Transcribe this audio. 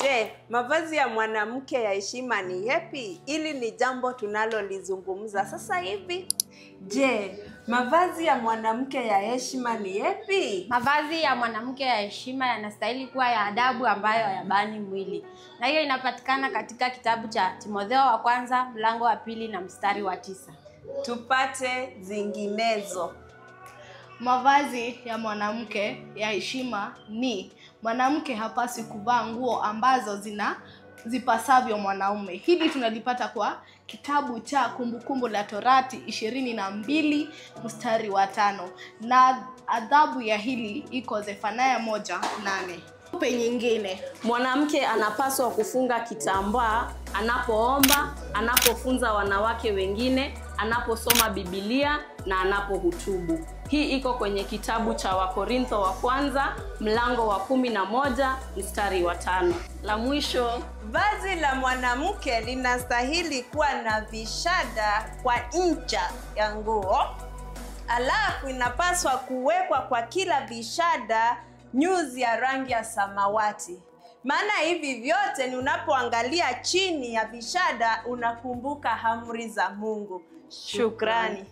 Je, mavazi ya mwanamke ya heshima ni yapi? Hili ni jambo tunalolizungumza sasa hivi. Je, mavazi ya mwanamke ya heshima ni yapi? Mavazi ya mwanamke ya heshima yanastahili kuwa ya adabu ambayo hayabani mwili. Na hiyo inapatikana katika kitabu cha Timotheo wa kwanza, mlango wa 2 na mstari wa 9. Tupate zinginezo. Mavazi ya mwanamke ya heshima ni mwanamke hapaswi kuvaa nguo ambazo zipasavyo mwanaume. Hili tunalipata kwa kitabu cha Kumbukumbu la Torati 22 mstari wa 5. Na adhabu ya hili iko Zefania 1:8. Upe nyingine. Mwanamke anapaswa kufunga kitambaa anapoomba, anapofunza wanawake wengine, anaposoma Biblia na anapohutubu. Hii iko kwenye kitabu cha Wakorintho wa kwanza, mlango wa 11 mstari wa 5. La mwisho, vazi la mwanamke linastahili kuwa na vishada kwa ncha ya nguo. Alafu inapaswa kuwekwa kwa kila vishada nyuzi ya rangi ya samawati. Maana hivi vyote ni unapoangalia chini ya vishada unakumbuka amri za Mungu. Shukrani.